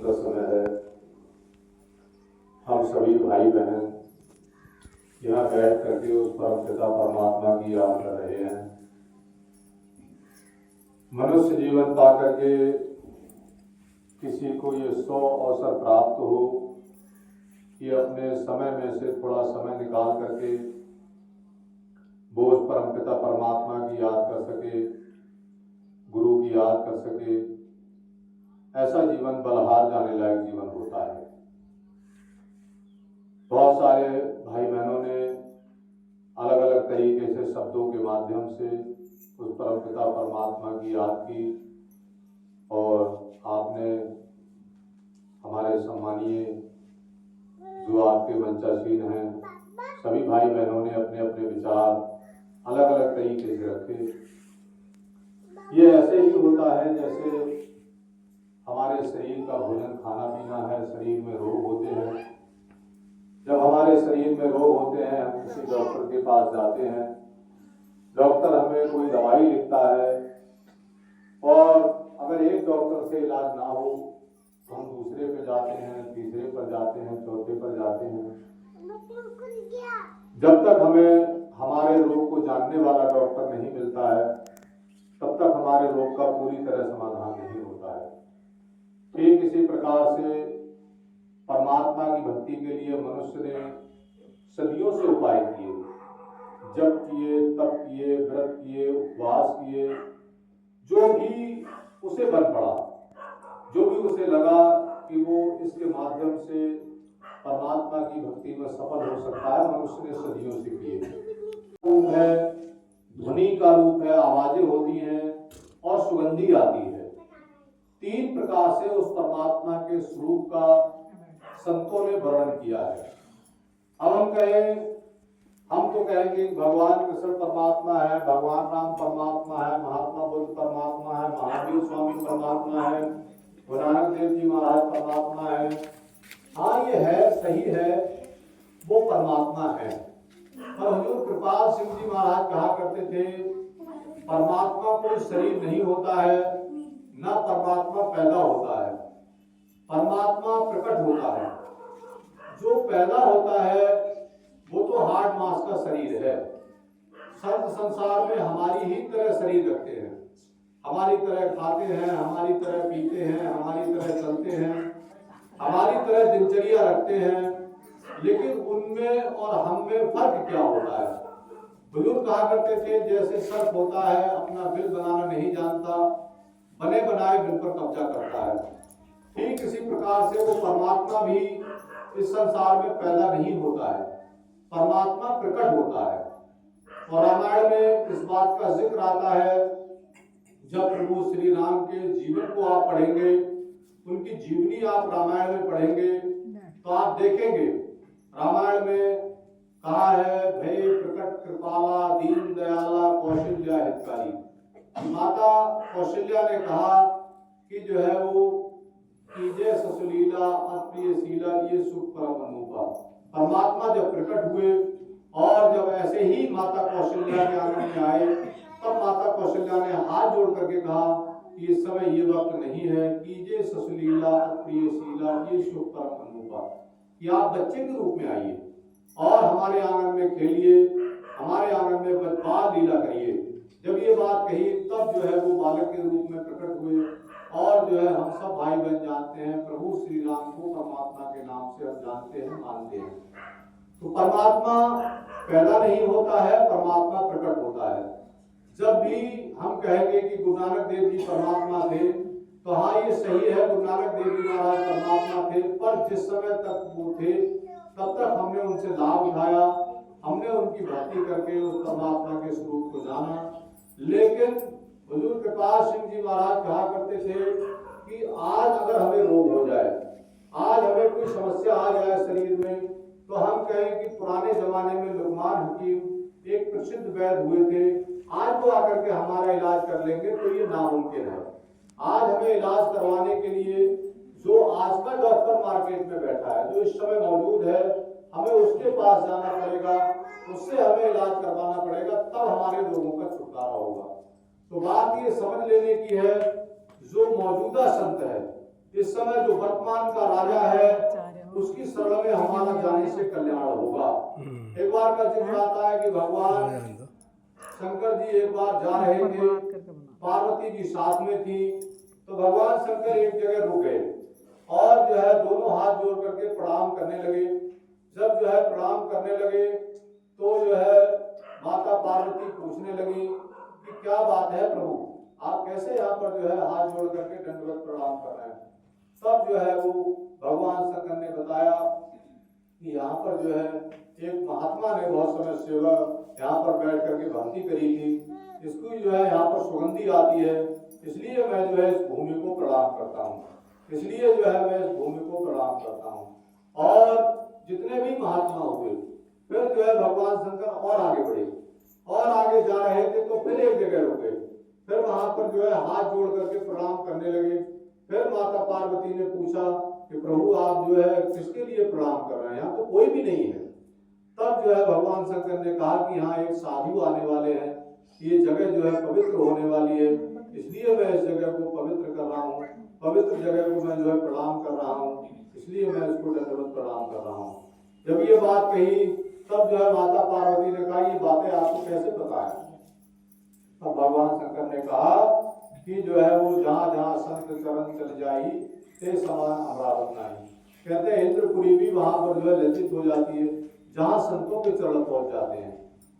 का समय है। हम सभी भाई बहन यहाँ बैठ करके उस परम पिता परमात्मा की याद कर रहे हैं। मनुष्य जीवन पा करके किसी को ये सौ अवसर प्राप्त हो कि अपने समय में से थोड़ा समय निकाल करके वो उस परम पिता परमात्मा की याद कर सके, गुरु की याद कर सके। ऐसा जीवन बलहार जाने लायक जीवन होता है। बहुत सारे भाई बहनों ने अलग अलग तरीके से शब्दों के माध्यम से उस परम पिता परमात्मा की याद की और आपने हमारे सम्मानीय जो आपके मंचासीन हैं सभी भाई बहनों ने अपने अपने विचार अलग अलग तरीके से रखे। ये ऐसे ही होता है जैसे हमारे शरीर का भोजन खाना पीना है, शरीर में रोग होते हैं। जब हमारे शरीर में रोग होते हैं हम किसी डॉक्टर के पास जाते हैं, डॉक्टर हमें कोई दवाई लिखता है और अगर एक डॉक्टर से इलाज ना हो तो हम दूसरे पे जाते हैं, तीसरे पर जाते हैं, चौथे पर जाते हैं। जब तक हमें हमारे रोग को जानने वाला डॉक्टर नहीं मिलता है तब तक हमारे रोग का पूरी तरह समाधान नहीं होता है। ठीक इसी प्रकार से परमात्मा की भक्ति के लिए मनुष्य ने सदियों से उपाय किए, जप किए, तप किए, व्रत किए, उपवास किए, जो भी उसे बन पड़ा, जो भी उसे लगा कि वो इसके माध्यम से परमात्मा की भक्ति में सफल हो सकता है, मनुष्य ने सदियों से किए। रूप है, ध्वनि का रूप है, आवाजें होती हैं और सुगंधी आती है। तीन प्रकार से उस परमात्मा के स्वरूप का संतों ने वर्णन किया है। अब हम तो कहेंगे भगवान कृष्ण परमात्मा है, भगवान राम परमात्मा है, महात्मा बुद्ध परमात्मा है, महावीर स्वामी परमात्मा है, गुरु नानक देव जी महाराज परमात्मा है। हाँ, ये है, सही है, वो परमात्मा है। पर हुजूर कृपाल सिंह जी महाराज कहा करते थे परमात्मा कोई शरीर नहीं होता है, ना परमात्मा पैदा होता है, परमात्मा प्रकट होता है। जो पैदा होता है वो तो हार्ड मांस का शरीर है। संत संसार में हमारी ही तरह शरीर रखते हैं, हमारी तरह खाते हैं, हमारी तरह पीते हैं, हमारी तरह चलते हैं, हमारी तरह दिनचर्या रखते हैं, लेकिन उनमें और हम में फर्क क्या होता है? बुजुर्ग कहा करते थे जैसे सर्प होता है अपना बिल बनाना नहीं जानता, बने बनाए बिल पर कब्जा करता है, ठीक इसी प्रकार से वो परमात्मा भी इस संसार में पैदा नहीं होता है, परमात्मा प्रकट होता है। और रामायण में इस बात का जिक्र आता है, जब प्रभु श्री राम के जीवन को आप पढ़ेंगे, उनकी जीवनी आप रामायण में पढ़ेंगे तो आप देखेंगे रामायण में कहा है भय प्रकट कृपाला दीन दयाला कौशल्या हितकारी। माता कौशल्या ने कहा कि जो है वो कीजे ससुलीला अप्रिय शीला ये सुख परम अनूपा। परमात्मा जब प्रकट हुए और जब ऐसे ही माता कौशल्या के आंगन में आए तब माता कौशल्या ने हाथ जोड़ करके कहा कि इस समय ये वक्त नहीं है, कीजे ससुलीला अप्रिय शीला ये सुख परम अनूपा, कि आप बच्चे के रूप में आइए और हमारे आंगन में खेलिए, हमारे आंगन में बाल लीला करिए। जब ये बात कही तब जो है वो बालक के रूप में प्रकट हुए और जो है हम सब भाई बहन जानते हैं प्रभु श्री राम को परमात्मा के नाम से हम जानते हैं, मानते हैं। तो परमात्मा पैदा नहीं होता है, परमात्मा प्रकट होता है। जब भी हम कहेंगे कि गुरु नानक देव जी परमात्मा थे तो हाँ ये सही है, गुरु नानक देव जी महाराज परमात्मा थे, पर जिस समय तक वो थे तब तक हमने उनसे लाभ उठाया, हमने उनकी भक्ति करके उस परमात्मा के स्वरूप को जाना। लेकिन हुजूर कृपाल सिंह जी महाराज कहा करते थे कि आज अगर हमें रोग हो जाए, आज हमें कोई समस्या आ जाए शरीर में, तो हम कहें कि पुराने जमाने में लुकमान हकीम एक प्रसिद्ध वैद्य हुए थे, आज तो आकर के हमारा इलाज कर लेंगे, तो ये नामुमकिन है। आज हमें इलाज करवाने के लिए जो आज का डॉक्टर मार्केट में बैठा है, जो इस समय मौजूद है, हमें उसके पास जाना पड़ेगा, उससे हमें इलाज करवाना पड़ेगा, तब हमारे रोगों का छुटकारा होगा। तो बात ये समझ लेने की है, जो मौजूदा संत है इस समय जो वर्तमान का राजा है उसकी शरण में हमारा जाने से कल्याण होगा। एक बार का जिक्र आता है कि भगवान शंकर जी एक बार जा रहे थे, पार्वती जी साथ में थी, तो भगवान शंकर एक जगह रुक गए और जो है दोनों हाथ जोड़ करके प्रणाम करने लगे। जब जो है प्रणाम करने लगे तो जो है माता पार्वती पूछने लगी कि क्या बात है प्रभु, आप कैसे यहाँ पर जो है हाथ जोड़ करके दंडवत प्रणाम कर रहे हैं। तब जो है वो भगवान शंकर ने बताया कि यहाँ पर जो है एक महात्मा ने बहुत समय सेवा यहाँ पर बैठ करके भक्ति करी थी, इसकी जो है यहाँ पर सुगंधी आती है, इसलिए मैं जो है इस भूमि को प्रणाम करता हूँ, इसलिए जो है मैं इस भूमि को प्रणाम करता हूँ। और जितने भी महात्मा हुए फिर जो है भगवान शंकर और आगे बढ़े और आगे जा रहे थे तो फिर एक जगह रुके, फिर वहां पर जो है हाथ जोड़ करके प्रणाम करने लगे। फिर माता पार्वती ने पूछा कि प्रभु आप जो है किसके लिए प्रणाम कर रहे हैं, यहाँ तो कोई भी नहीं है। तब जो है भगवान शंकर ने कहा कि यहाँ एक साधु आने वाले हैं, ये जगह जो है पवित्र होने वाली है, इसलिए मैं इस जगह को पवित्र कर रहा हूँ, पवित्र जगह को मैं जो है प्रणाम कर रहा हूँ, इसलिए मैं इसको दंडवत प्रणाम कर रहा हूँ। जब ये बात कही तब जो है माता पार्वती ने कहा ये बातें आपको कैसे पता है। तब भगवान शंकर ने कहा कि जो है वो जहाँ जहाँ संत चरण चल जाई ते समान अमरावत नहीं। कहते हैं इंद्रपुरी भी वहां पर जो है लज्जित हो जाती है जहाँ संतों के चरण पहुंच जाते हैं।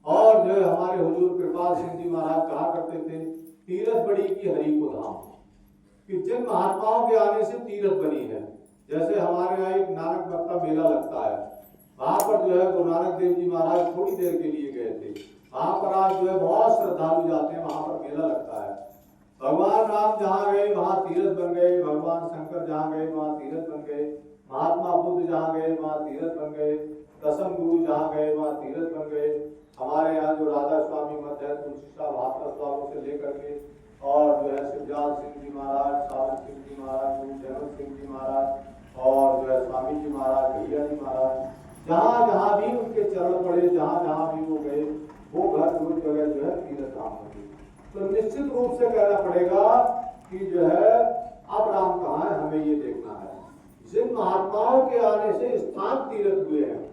और जो है हमारे हुजूर कृपाल सिंह जी महाराज कहा करते थे तीरथ बड़ी की हरि को धाम, कि जिन महात्माओं के आने से तीरथ बनी है। जैसे हमारे यहाँ एक नानक भक्ता मेला लगता है, वहां पर जो है गुरु नानक देव जी महाराज थोड़ी देर के लिए गए थे, वहां पर आज जो है बहुत श्रद्धालु जाते हैं, वहां पर मेला लगता है। भगवान राम जहाँ गए वहां तीरथ बन गए, भगवान शंकर जहाँ गए वहां तीरथ बन गए, महात्मा बुद्ध जहाँ गए वहां तीरथ बन गए, दसम गुरु जहाँ गए वहां तीरथ बन गए। हमारे यहाँ जो राधा स्वामी मठ है तुलसी साहब हाथरस वालों से लेकर के और जो है शिवजाल सिंह जी महाराज, सावन सिंह जी महाराज, जयवंत सिंह जी महाराज और जो है स्वामी जी महाराज, भैया जी महाराज, जहाँ जहाँ भी उनके चरण पड़े, जहाँ जहाँ भी वो गए वो घर वो जगह जो है तीरथ धाम होगी। तो निश्चित रूप से कहना पड़ेगा कि जो है अब राम कहाँ है हमें ये देखना है। जिन महात्माओं के आने से स्थान तीरथ हुए हैं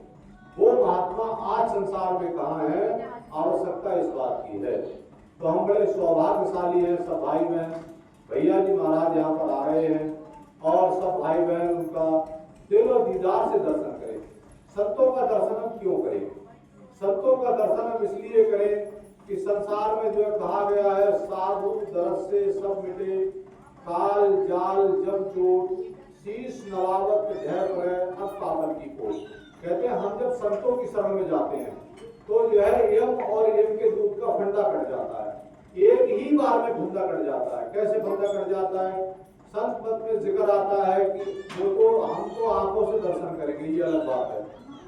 वो महात्मा आज संसार में कहाँ है, आवश्यकता इस बात की है। तो हम बड़े सौभाग्यशाली हैं, सब भाई बहन, भैया जी महाराज यहाँ पर आ रहे हैं और सब भाई बहन उनका दिल और दीदार से दर्शन करें। संतों का दर्शन हम क्यों करें? संतों का दर्शन हम इसलिए करें कि संसार में जो कहा गया है साधु दरस से सब मिटे, काल जाल जब चोट शीश नवावत भय पड़े अब पावन की कोट। कहते हैं हम जब संतों की शरण में जाते हैं तो जो है यम और यम के दूध का फंडा कट जाता है, एक ही बार में फंडा कट जाता है। कैसे फंडा कट जाता है? संत मत में जिक्र आता है कि वो तो हम तो आंखों से दर्शन करेंगे, ये अलग बात है,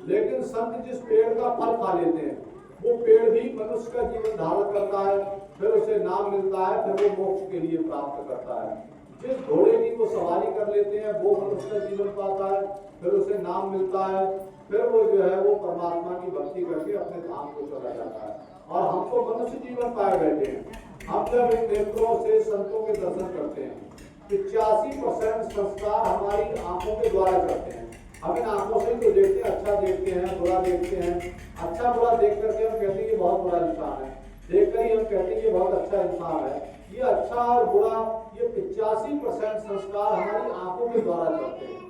लेकिन संत जिस पेड़ का फल खा लेते हैं वो पेड़ भी मनुष्य का जीवन धारण करता है, फिर उसे नाम मिलता है, फिर वो मोक्ष के लिए प्राप्त करता है। जिस घोड़े की वो सवारी कर लेते हैं वो मनुष्य का जीवन पाता है, फिर उसे नाम मिलता है, फिर वो जो है वो परमात्मा की भक्ति करके अपने धाम को चला जाता है। और हम तो मनुष्य जीवन पाए बैठे हैं। हम जब इन नेत्रों से संतों के दर्शन करते हैं 85% संस्कार हमारी आंखों के द्वारा करते हैं। हम इन आंखों से तो देखते हैं, अच्छा देखते हैं, बुरा देखते हैं। अच्छा बुरा देख करके हम कहते हैं ये बहुत बुरा इंसान है, देख कर ही हम कहते हैं ये बहुत अच्छा इंसान है। ये अच्छा और बुरा ये 85% संस्कार हमारी आंखों के द्वारा करते हैं।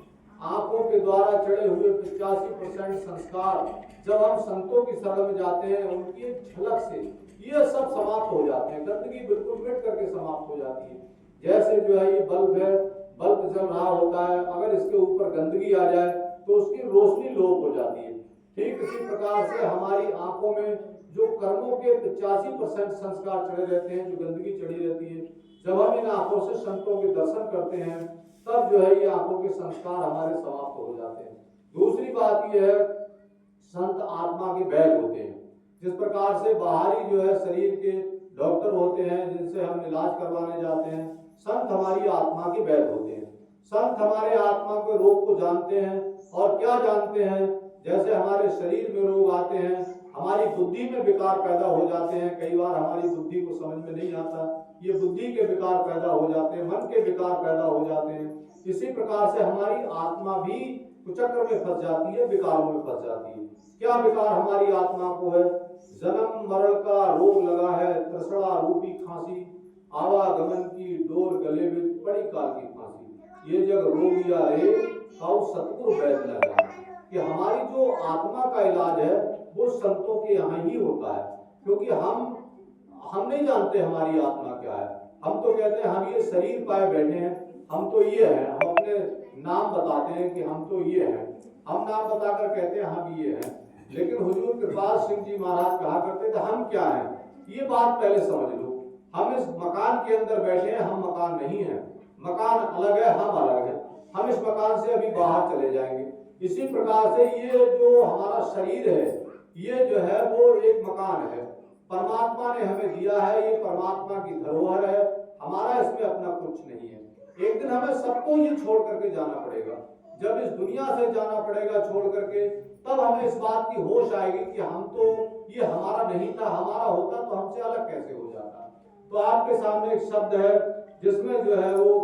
आंखों के द्वारा चढ़े हुए 85% संस्कार जब हम संतों की शरण में जाते हैं उनकी झलक से ये सब समाप्त हो जाते हैं, गंदगी बिल्कुल मिट करके समाप्त हो जाती है। जैसे जो है ये बल्ब है, बल्ब जल रहा होता है, अगर इसके ऊपर गंदगी आ जाए तो उसकी रोशनी लोप हो जाती है। ठीक इसी प्रकार से हमारी आंखों में जो कर्मों के 85% संस्कार चढ़े रहते हैं, जो गंदगी चढ़ी रहती है, जब हम इन आंखों से संतों के दर्शन करते हैं तब जो है ये आंखों के संस्कार हमारे समाप्त हो जाते हैं। दूसरी बात यह है संत आत्मा के वैद्य होते हैं। जिस प्रकार से बाहरी जो है शरीर के डॉक्टर होते हैं जिनसे हम इलाज करवाने जाते हैं, संत हमारी आत्मा के वैद्य होते हैं। संत हमारे आत्मा के रोग को जानते हैं और क्या जानते हैं, जैसे हमारे शरीर में रोग आते हैं, हमारी बुद्धि में विकार पैदा हो जाते हैं। कई बार हमारी बुद्धि को समझ में नहीं आता, ये बुद्धि के विकार पैदा हो जाते हैं, मन के विकार पैदा हो जाते हैं। इसी प्रकार से हमारी आत्मा भी कुचक्र में फंस जाती है, विकारों में फंस जाती है। क्या विकार हमारी आत्मा को है? जन्म मरण का रोग लगा है, तृष्णा रूपी खांसी, आवागमन की डोर गले में बड़ी काल की फांसी। ये जग रोगिया रे खाओ सतगुरु वैद्य न जाने। कि हमारी जो आत्मा का इलाज है वो संतों के यहाँ ही होता है, क्योंकि हम नहीं जानते हमारी आत्मा क्या है। हम तो कहते हैं हम ये शरीर पाए बैठे हैं, हम तो ये हैं, हम अपने नाम बताते हैं कि हम तो ये हैं, हम नाम बताकर कहते हैं हम ये हैं। लेकिन हुजूर कृपाल सिंह जी महाराज कहा करते थे हम क्या हैं, ये बात पहले समझ लो। हम इस मकान के अंदर बैठे हैं, हम मकान नहीं है, मकान अलग है, हम अलग है। हम इस मकान से अभी बाहर चले जाएंगे। इसी प्रकार से ये जो हमारा शरीर है, ये जो है वो एक मकान है, परमात्मा ने हमें दिया है, ये परमात्मा की धरोहर है, हमारा इसमें अपना कुछ नहीं है। एक दिन हमें सबको ये छोड़ करके जाना पड़ेगा। जब इस दुनिया से जाना पड़ेगा छोड़ करके, तब हमें इस बात की होश आएगी कि हम तो ये हमारा नहीं था, हमारा होता तो हमसे अलग कैसे हो जाता। तो आपके सामने एक शब्द है जिसमें जो है वो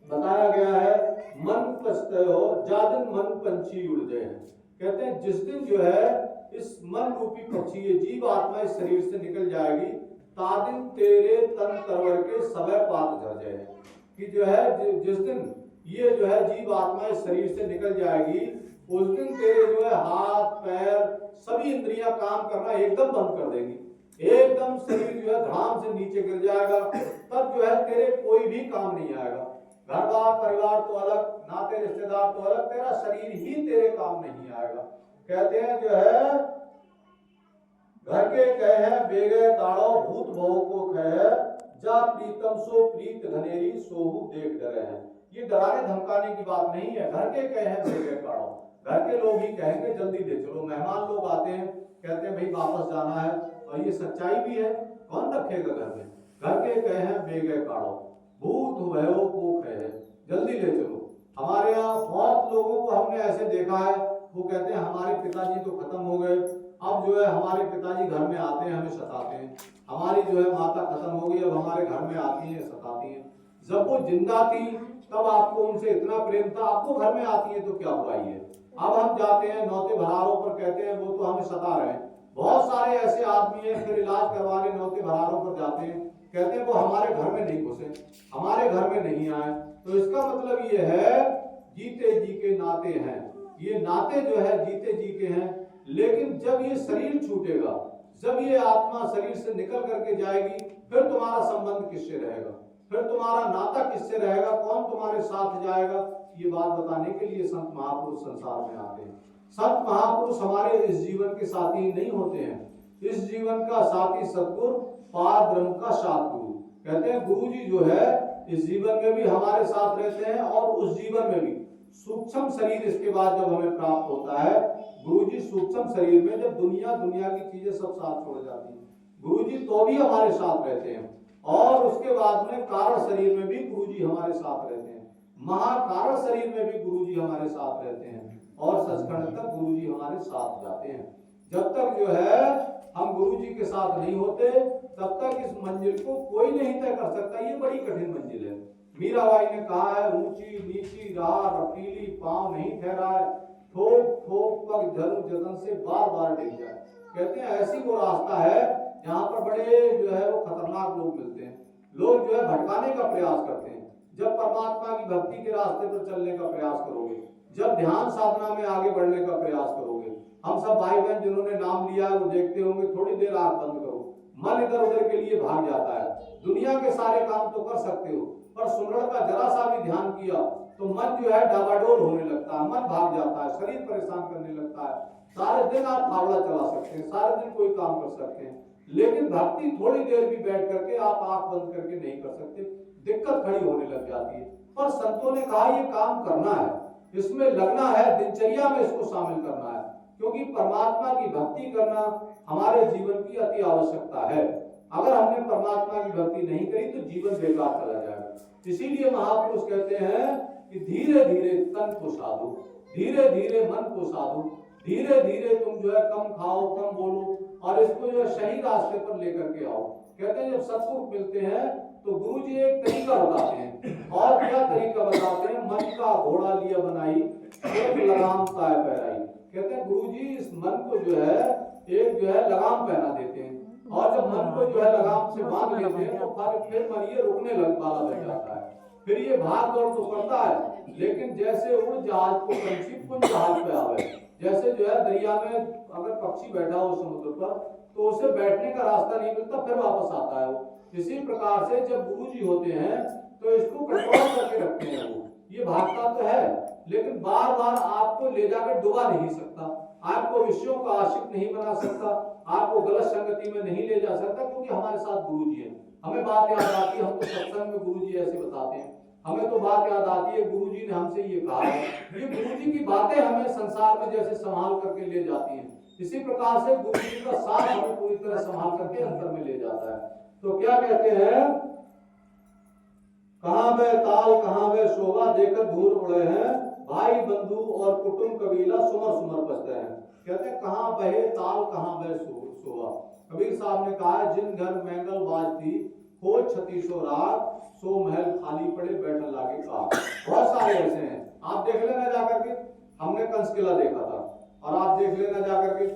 बताया गया है, मन पछते हो जादिन मन पंछी उड़ गए हैं। कहते हैं जिस दिन जो है इस मन रूपी पक्षी, ये जीव आत्मा इस शरीर से निकल जाएगी, तादिन तेरे तन तरवर के सबे पात झड़ जाए। कि जो है जिस दिन ये जो है जीव आत्मा इस शरीर से निकल जाएगी, उस दिन तेरे जो है हाथ पैर सभी इंद्रियां काम करना एकदम बंद कर देंगी, एकदम शरीर जो है धड़ाम से नीचे गिर जाएगा। तब जो है तेरे कोई भी काम नहीं आएगा। घर बार परिवार तो अलग, नाते रिश्तेदार तो अलग, तेरा शरीर ही तेरे काम नहीं आएगा। कहते हैं जो है घर के कहे बेगे ताड़ो भूत भव को कहे, जा प्रीतम सो प्रीत घनेरी सोहू देख डरे हैं। ये डराने धमकाने की बात नहीं है। घर के कहे बेगे ताड़ो, घर के लोग ही कहेंगे जल्दी दे चलो। मेहमान लोग आते हैं, कहते हैं भाई वापस जाना है, और ये सच्चाई भी है, कौन रखेगा घर में। घर के कहे बेगे ताड़ो भूत भयो को कहे, जल्दी ले चलो। हमारे यहाँ बहुत लोगों को हमने ऐसे देखा है, वो कहते हैं हमारे पिताजी तो खत्म हो गए, अब जो है हमारे पिताजी घर में आते हैं हमें सताते हैं, हमारी जो है माता खत्म हो गई, अब हमारे घर में आती है सताती है। जब वो जिंदा थी तब आपको उनसे इतना प्रेम था, आपको घर में आती है तो क्या बुराई है। अब हम जाते हैं नौते भरारों पर, कहते हैं वो तो हमें सता रहे हैं। बहुत सारे ऐसे आदमी हैं, फिर इलाज करवाने नौते भरारों पर जाते हैं, कहते हैं वो हमारे घर में नहीं घुसे, हमारे घर में नहीं आए। तो इसका मतलब ये है जीते जी के नाते हैं, ये नाते जो है जीते जी के हैं। लेकिन जब ये शरीर छूटेगा, जब ये आत्मा शरीर से निकल करके जाएगी, फिर तुम्हारा संबंध किससे रहेगा, फिर तुम्हारा नाता किससे रहेगा, कौन तुम्हारे साथ जाएगा। ये बात बताने के लिए संत महापुरुष संसार में आते हैं। संत महापुरुष हमारे इस जीवन के साथी नहीं होते हैं, इस जीवन का साथी सतगुरु पार ब्रह्म का सतगुरु। कहते हैं गुरु जी जो है इस जीवन में भी हमारे साथ रहते हैं, और उस जीवन में भी सूक्ष्म शरीर इसके बाद जब हमें प्राप्त होता है, गुरुजी सूक्ष्म शरीर में जब दुनिया की चीजें सब साथ छोड़ जाती हैं, गुरुजी तो भी हमारे साथ रहते हैं। और उसके बाद में कारण शरीर में भी गुरुजी हमारे साथ रहते हैं, महाकारण शरीर में भी गुरुजी हमारे साथ रहते हैं, और सचखंड तक गुरुजी हमारे साथ जाते हैं। जब तक जो है हम गुरुजी के साथ नहीं होते, तब तक इस मंजिल को कोई नहीं तय कर सकता। ये बड़ी कठिन मंजिल है। मीराबाई ने कहा है, ऊंची नीची राह रफीली पांव नहीं ठहराए, ठोक ठोक पग धर्म जतन से बार बार डिग जाए। कहते हैं ऐसी वो रास्ता है जहाँ पर बड़े जो है वो खतरनाक लोग मिलते हैं, लोग जो है भटकाने का प्रयास करते हैं। जब परमात्मा की भक्ति के रास्ते पर चलने का प्रयास करोगे, जब ध्यान साधना में आगे बढ़ने का प्रयास करोगे, हम सब भाई बहन जिन्होंने नाम लिया वो देखते होंगे, थोड़ी देर आंख बंद करो, मन इधर उधर के लिए भाग जाता है। दुनिया के सारे काम तो कर सकते हो, पर सुमरण का जरा सा भी ध्यान किया तो मन जो है डावाडोल होने लगता है, मन भाग जाता है, शरीर परेशान करने लगता है। सारे दिन आप फावड़ा चला सकते हैं, सारे दिन कोई काम कर सकते हैं, लेकिन भक्ति थोड़ी देर भी बैठ करके आप आंख बंद करके नहीं कर सकते, दिक्कत खड़ी होने लग जाती है। पर संतों ने कहा ये काम करना है, इसमें लगना है, दिनचर्या में इसको शामिल करना है, क्योंकि परमात्मा की भक्ति करना हमारे जीवन की अति आवश्यकता है। अगर हमने परमात्मा की भक्ति नहीं करी तो जीवन बेकार चला जाएगा। इसीलिए महापुरुष कहते हैं कि धीरे धीरे तन को साधो, धीरे धीरे मन को साधो, धीरे धीरे तुम जो है कम खाओ कम बोलो, और इसको जो है सही रास्ते पर लेकर के आओ। कहते हैं जब सत्पुरुष मिलते हैं तो गुरुजी एक तरीका बताते हैं। और क्या तरीका बताते हैं? मन का घोड़ा लिया बनाई, एक लगाम ताय पहराई। कहते हैं गुरुजी इस मन को जो है एक जो है लगाम पहना देते हैं, और जब मन को जो है लगाम से बांध लेते हैं तो फिर मन ये रुकने लग वाला बन जाता है। फिर ये भाग दौड़ तो करता है, लेकिन जैसे उड़ जहाज को पंछी कुंज जहाज पे आवे, जैसे जो है दरिया में अगर पक्षी बैठा हो समुद्र पर तो उसे बैठने का रास्ता नहीं मिलता, फिर वापस आता है वो। इसी प्रकार से जब गुरुजी होते हैं तो इसको कंट्रोल करके रखते हैं। वो ये भागता तो है, लेकिन बार बार आपको ले जाकर डुबा नहीं सकता, आपको विषयों का आशिक नहीं बना सकता, आपको गलत संगति में नहीं ले जा सकता, क्योंकि हमारे साथ गुरुजी है। हमें बात याद आती है, हमको सत्संग में गुरुजी ऐसे बताते हैं, हमें तो बात याद आती है गुरुजी ने हमसे ये कहा है। ये गुरुजी की बातें हमें संसार में जैसे संभाल करके ले जाती हैं, इसी प्रकार से गुरुजी का साथ हमें पूरी तरह संभाल करके अंतर में ले जाता है। तो क्या कहते हैं? कहां वे ताल कहां वे शोभा, देकर दूर उड़े हैं भाई बंधु और कुटुंब कबीला, सुमर सुमर बसते हैं। कहते हैं कहां बहे ताल कहां वे शोभा। कबीर साहब ने कहा है जिन घर मैंगल बाजती खोज छती सो रात, सो महल खाली पड़े बैठन लागे का। बहुत सारे ऐसे हैं, आप देख लेना जाकर के। हमने कंस किला देखा था, और आप देख लेना जाकर के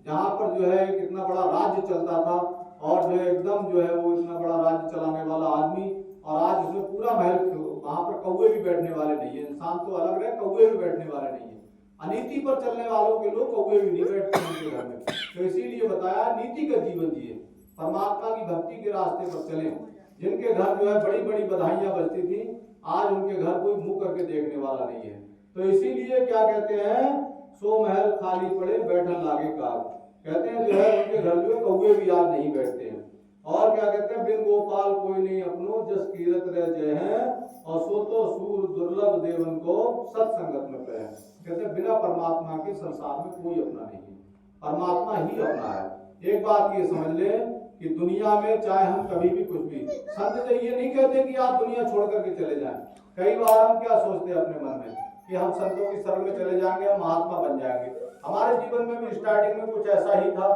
जहां पर जो है कितना बड़ा राज्य चलता था, और जो एकदम जो है वो इतना बड़ा राज्य चलाने वाला आदमी, और आज उसमें पूरा महल, वहां पर कौवे भी बैठने वाले नहीं है। इंसान तो अलग रहे, कौवे भी बैठने वाले नहीं है। अनीति पर चलने वालों के लोग कौवे भी नहीं बैठते उनके घर में। तो इसीलिए बताया नीति का जीवन जिए, परमात्मा की भक्ति के रास्ते पर चले। जिनके घर जो है बड़ी बड़ी बधाइयां बजती थी, आज उनके घर कोई मुंह करके देखने वाला नहीं है। तो इसीलिए क्या कहते हैं? सो महल खाली पड़े बैठन लागे कार। कहते हैं जो है उनके घर जो कौवे भी आज नहीं बैठते हैं। और क्या कहते हैं? बिन गोपाल कोई नहीं अपनो, जस कीरत रह जय हैं, और सो तो सूर दुर्लभ देवन को सत्संगत में पे। कहते हैं बिना परमात्मा के संसार में कोई अपना नहीं है, परमात्मा ही अपना है। एक बात ये समझ ले कि दुनिया में चाहे हम कभी भी कुछ भी, संत तो ये नहीं कहते कि आप दुनिया छोड़ करके चले जाएं। कई बार हम क्या सोचते हैं अपने मन में कि हम संतों की शरण में चले जाएंगे, हम महात्मा बन जाएंगे। हमारे जीवन में भी स्टार्टिंग में कुछ ऐसा ही था।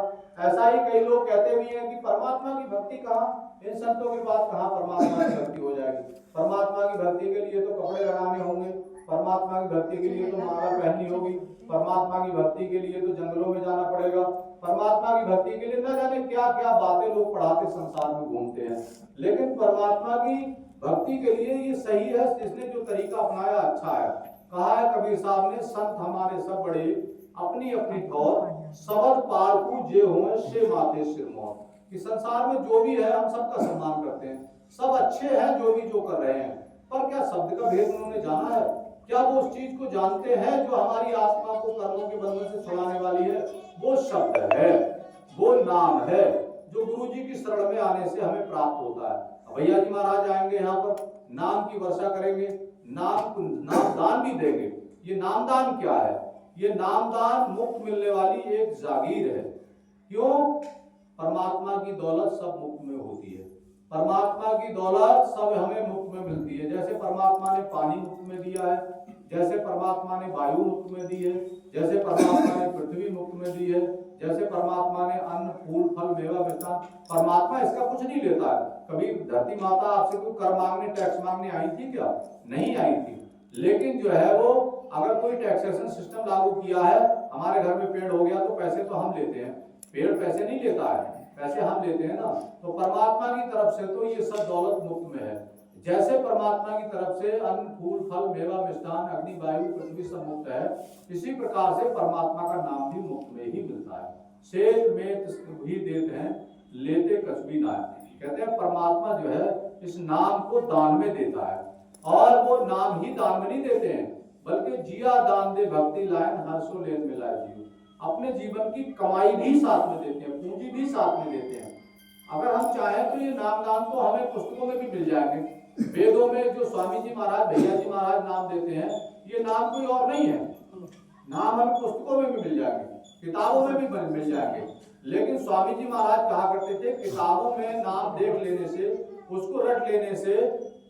ऐसा ही कई लोग कहते भी हैं कि परमात्मा की भक्ति कहाँ, इन संतों के बाद कहाँ परमात्मा की भक्ति हो जाएगी। परमात्मा की भक्ति के लिए तो कपड़े लगाने होंगे, परमात्मा की भक्ति के लिए तो माला पहननी होगी, परमात्मा की भक्ति के लिए तो जंगलों में जाना पड़ेगा, परमात्मा की भक्ति के लिए न जाने क्या क्या बातें लोग पढ़ाते संसार में घूमते हैं। लेकिन परमात्मा की भक्ति के लिए ये सही है, जिसने जो तरीका अपनाया अच्छा है। कहा है कबीर साहब ने, संत हमारे सब बड़े अपनी अपनी ठौर, सबद पालतू जे हुए से माथे सिर मोर। कि संसार में जो भी है हम सबका सम्मान करते हैं, सब अच्छे हैं जो भी जो कर रहे हैं, पर क्या शब्द का भेद उन्होंने जाना है? क्या वो उस चीज को जानते हैं जो हमारी आत्मा को कर्मों के बंधन से छुड़ाने वाली है? वो शब्द है, वो नाम है, जो गुरु जी की शरण में आने से हमें प्राप्त होता है। भैया जी महाराज आएंगे यहाँ पर, नाम की वर्षा करेंगे, नाम दान भी देंगे। ये नामदान क्या है? ये नामदान मुक्त मिलने वाली एक जागीर है। क्यों? परमात्मा की दौलत सब मुफ्त में होती है, परमात्मा की दौलत सब हमें मुफ्त में मिलती है। जैसे परमात्मा ने पानी मुफ्त में दिया है, जैसे परमात्मा ने वायु मुफ्त में दी है, जैसे परमात्मा ने पृथ्वी मुफ्त में दी है, जैसे परमात्मा ने अन्न फूल फल मेवा मिष्ठान, परमात्मा इसका कुछ नहीं लेता है। कभी धरती माता आपसे कोई कर मांगने टैक्स मांगने आई थी क्या? नहीं आई थी। लेकिन जो है वो अगर कोई टैक्सेशन सिस्टम लागू किया है, हमारे घर में पेड़ हो गया तो पैसे तो हम लेते हैं, पेड़ पैसे नहीं लेता है, पैसे हम लेते हैं ना। तो परमात्मा की तरफ से तो ये सब दौलत मुफ्त में है। जैसे परमात्मा की तरफ से अन्न फूल फल मेवा मिष्ठान अग्नि वायु पृथ्वी सब मुफ्त है, इसी प्रकार से परमात्मा का नाम भी मुफ्त में ही मिलता है। शेत में भी देते हैं, लेते कछ भी ना। कहते हैं परमात्मा जो है इस नाम को दान में देता है, और वो नाम ही दान में नहीं देते हैं, बल्कि जिया दान दे भक्ति लाइन हर्षो लेन मिलाए जीव। अपने जीवन की कमाई भी साथ में देते हैं, पूंजी भी साथ में देते हैं। अगर हम चाहें तो ये नाम दान तो हमें पुस्तकों में भी मिल जाएंगे। वेदों में जो स्वामी जी महाराज भैया जी महाराज नाम देते हैं, ये नाम कोई और नहीं है, नाम हमें पुस्तकों में भी मिल जाएंगे, किताबों में भी मिल जाएंगे। लेकिन स्वामी जी महाराज कहा करते थे, किताबों में नाम देख लेने से, उसको रट लेने से,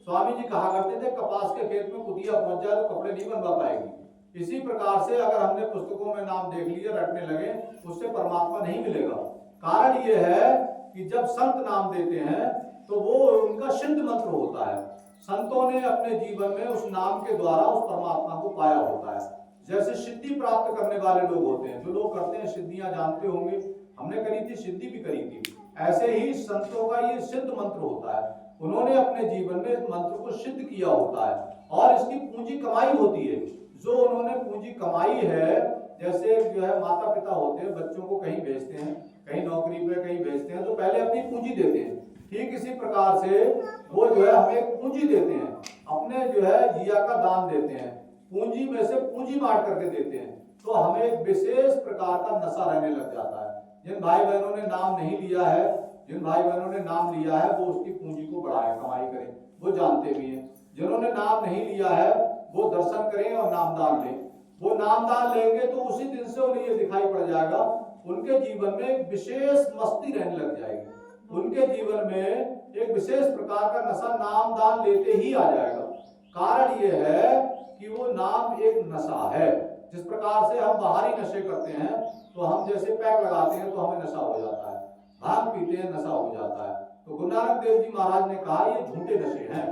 स्वामी जी कहा करते थे कपास के खेत में कुतिया पहुंच जाए तो कपड़े नहीं बनवा पाएगी। इसी प्रकार से अगर हमने पुस्तकों में नाम देख लिए, रटने लगे, उससे परमात्मा नहीं मिलेगा। कारण ये है कि जब संत नाम देते हैं तो वो उनका सिद्ध मंत्र होता है। संतों ने अपने जीवन में उस नाम के द्वारा उस परमात्मा को पाया होता है। जैसे सिद्धि प्राप्त करने वाले लोग होते हैं, जो लोग करते हैं सिद्धियां, जानते होंगे, हमने करी थी, सिद्धि भी करी थी। ऐसे ही संतों का ये सिद्ध मंत्र होता है। उन्होंने अपने जीवन में इस मंत्र को सिद्ध किया होता है और इसकी पूंजी कमाई होती है। जो उन्होंने पूंजी कमाई है, जैसे जो है माता पिता होते हैं, बच्चों को कहीं भेजते हैं, कहीं नौकरी पे कहीं भेजते हैं, तो पहले अपनी पूंजी देते हैं। ठीक इसी प्रकार से वो जो है हमें पूंजी देते हैं, अपने जो है जिया का दान देते हैं, पूंजी में से पूंजी बांट करके देते हैं। तो हमें एक विशेष प्रकार का नशा रहने लग जाता है। जिन भाई बहनों ने नाम नहीं लिया है, जिन भाई बहनों ने नाम लिया है, वो उसकी पूंजी को बढ़ाएं, कमाई करें, वो जानते भी हैं। जिन्होंने नाम नहीं लिया है वो दर्शन करें और नामदान लें। वो नामदान लेंगे तो उसी दिन से उन्हें ये दिखाई पड़ जाएगा, उनके जीवन में एक विशेष मस्ती रहने लग जाएगी। उनके जीवन में एक विशेष प्रकार का नशा नामदान लेते ही आ जाएगा। कारण ये है कि वो नाम एक नशा है। जिस प्रकार से हम बाहरी नशे करते हैं, तो हम जैसे पैक लगाते हैं तो हमें नशा हो जाता है, भांग पीते हैं नशा हो जाता है। तो गुरु नानक देव जी महाराज ने कहा ये झूठे नशे हैं।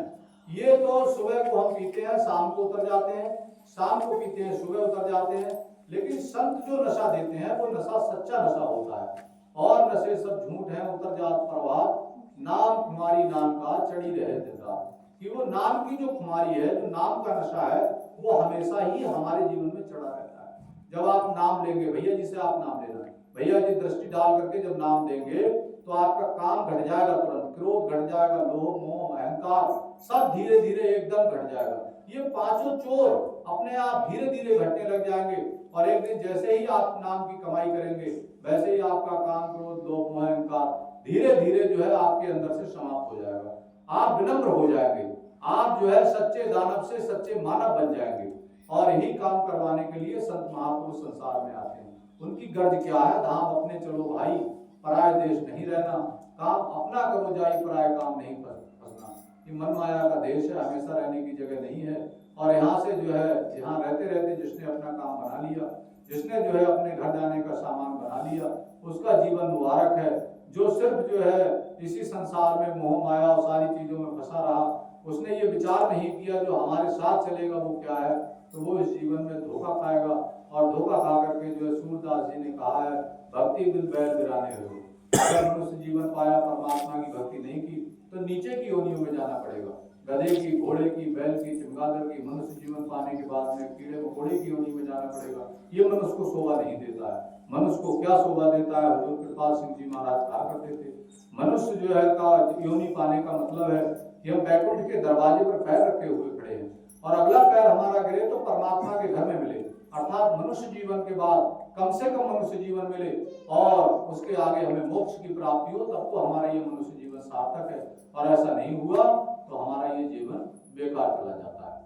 ये तो सुबह को हम पीते हैं, शाम को उतर जाते हैं, शाम को पीते हैं, सुबह उतर जाते हैं। लेकिन संत जो नशा देते हैं वो नशा सच्चा नशा होता है। और नशे सब झूठ है, उतर जात प्रभात, नाम खुमारी नाम का चढ़ी रहे दिन रात। कि वो नाम की जो खुमारी है, जो नाम का नशा है, वो हमेशा ही हमारे जीवन में चढ़ा रहता है। जब आप नाम लेंगे, भैया जी से आप नाम लेना, भैया जी दृष्टि डाल करके जब नाम देंगे तो आपका काम घट जाएगा, तुरंत क्रोध घट जाएगा, लोभ मोह अहंकार सब धीरे धीरे एकदम घट जाएगा। ये पांचों चोर अपने आप धीरे धीरे घटने लग जाएंगे। और एक दिन जैसे ही आप नाम की कमाई करेंगे, वैसे ही आपका काम क्रोध लोभ मोह अहंकार धीरे धीरे जो है आपके अंदर से समाप्त हो जाएगा। आप विनम्र हो जाएंगे, आप जो है सच्चे दानव से सच्चे मानव बन जाएंगे। और यही काम करवाने के लिए संत महापुरुष संसार में आते हैं। उनकी गर्ज क्या है, धाम अपने चलो भाई, पराय देश नहीं रहना, काम अपना करो जाई, पराय काम नहीं फंसना। ये मन माया का देश है, हमेशा रहने की जगह नहीं है। और यहाँ से जो है, यहाँ रहते रहते जिसने अपना काम बना लिया, जिसने जो है अपने घर जाने का सामान बना लिया, उसका जीवन मुबारक है। जो सिर्फ जो है इसी संसार में मोह माया और सारी चीजों में फंसा रहा, उसने ये विचार नहीं किया जो हमारे साथ चलेगा वो क्या है, तो वो इस जीवन में धोखा खाएगा। और धोखा खा करके जो है सूरदास जी ने कहा है, भक्ति बिन बैल गिराने हो। अगर मनुष्य जीवन पाया, परमात्मा की भक्ति नहीं की, तो नीचे की योनियों में जाना पड़ेगा। गधे की, घोड़े की, बैल की, चमगादड़ की। मनुष्य जीवन पाने के बाद में कीड़े मकोड़े की योनि में जाना पड़ेगा। ये मनुष्य को शोभा नहीं देता है। मनुष्य को क्या शोभा देता है, हुजूर कृपाल सिंह जी महाराज कहा करते थे, मनुष्य जो है का योनि पाने का मतलब है कि हम बैकुंठ के दरवाजे पर पैर रखे हुए खड़े हैं और अगला पैर हमारा गिरे तो परमात्मा के घर में मिले। अर्थात मनुष्य जीवन के बाद कम से कम मनुष्य जीवन मिले और उसके आगे हमें मोक्ष की प्राप्ति हो, तब तो हमारा ये मनुष्य जीवन सार्थक है। और ऐसा नहीं हुआ तो हमारा ये जीवन बेकार चला जाता है।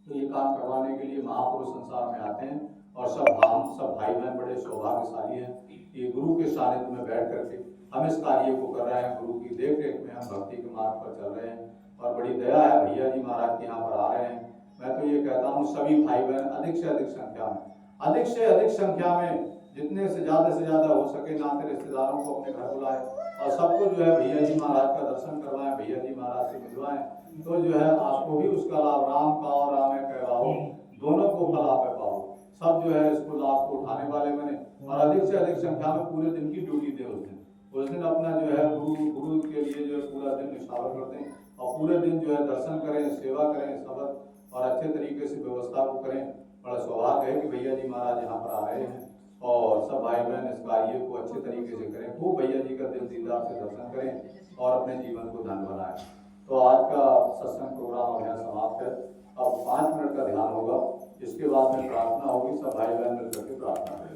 तो ये काम करवाने के लिए महापुरुष संसार में आते हैं और सब भाई बहन बड़े सौभाग्यशाली हैं। ये गुरु के सानिध्य में बैठ करके हम इस कार्य को कर रहे हैं। गुरु की देख रेख में हम भक्ति के मार्ग पर चल रहे हैं और बड़ी दया है, भैया जी महाराज के यहाँ पर आ रहे हैं। मैं तो ये कहता हूँ सभी भाई बहन अधिक से अधिक संख्या में जितने से ज्यादा हो सके नाते रिश्तेदारों को अपने घर बुलाएं और सबको जो है भैया जी महाराज का दर्शन करवाएं, भैया जी महाराज से मिलवाएं। तो जो है आपको भी उसका लाभ, राम का और राम कहवाओ, दोनों को फल आप पाओ। सब जो है इसको लाभ को उठाने वाले बने और अधिक से अधिक संख्या में पूरे दिन की ड्यूटी दे। उस दिन अपना जो है गुरु के लिए जो है पूरा दिन निछावर करते हैं और पूरे दिन जो है दर्शन करें, सेवा करें, सबक और अच्छे तरीके से व्यवस्था को करें। बड़ा सौभाग्य है कि भैया जी महाराज यहाँ पर आ रहे हैं और सब भाई बहन इस कार्य को अच्छे तरीके से करें, खूब भैया जी का दिल दीदार से दर्शन करें और अपने जीवन को धन बनाएं। तो आज का सत्संग प्रोग्राम यहाँ समाप्त है। अब 5 मिनट का ध्यान होगा, इसके बाद में प्रार्थना होगी। सब भाई बहन मिलकर के प्रार्थना करें।